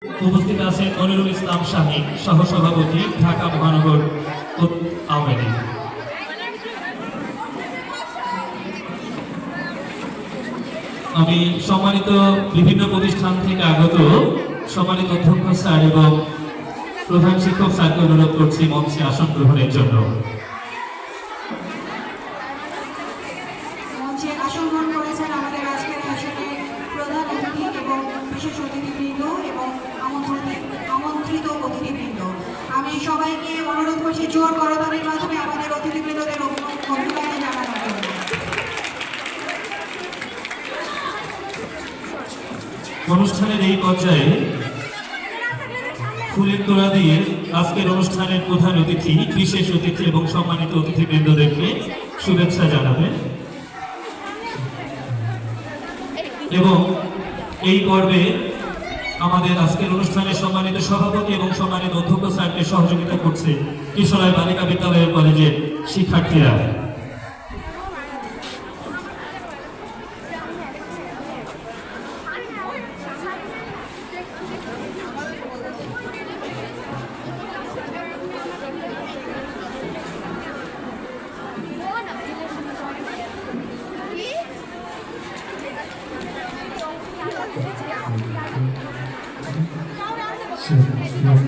উপস্থিত আছেন মনিরুল ইসলাম শাহীন, সহসভাপতি, ঢাকা মহানগর আওয়ামী লীগ। আমি সম্মানিত বিভিন্ন প্রতিষ্ঠান থেকে আগত সম্মানিত অধ্যক্ষ স্যার এবং প্রধান শিক্ষক স্যারকে অনুরোধ করছি মঞ্চে আসন গ্রহণের জন্য। মঞ্চে আসন গ্রহণ করেছেন আমাদের আজকের আসরের প্রধান অতিথি এবং বিশেষ অতিথিবৃন্দ এবং আমন্ত্রিত অতিথিবৃন্দ। আমি সবাইকে অনুরোধ করছি জোর করতালির মাধ্যমে আমাদের অতিথিবৃন্দদের অভিনন্দন জানানোর জন্য। অনুষ্ঠানের এই পর্যায়ে ফুলের তোড়া দিয়ে আজকের অনুষ্ঠানের প্রধান অতিথি, বিশেষ অতিথি এবং সম্মানিত অতিথিবৃন্দদেরকে শুভেচ্ছা জানাবেন এবং এই পর্বে আমাদের আজকের অনুষ্ঠানের সম্মানিত সভাপতি এবং সম্মানিত অধ্যক্ষ স্যারকে সহযোগিতা করছে কিশোরায় বালিকা বিদ্যালয় কলেজের শিক্ষার্থীরা।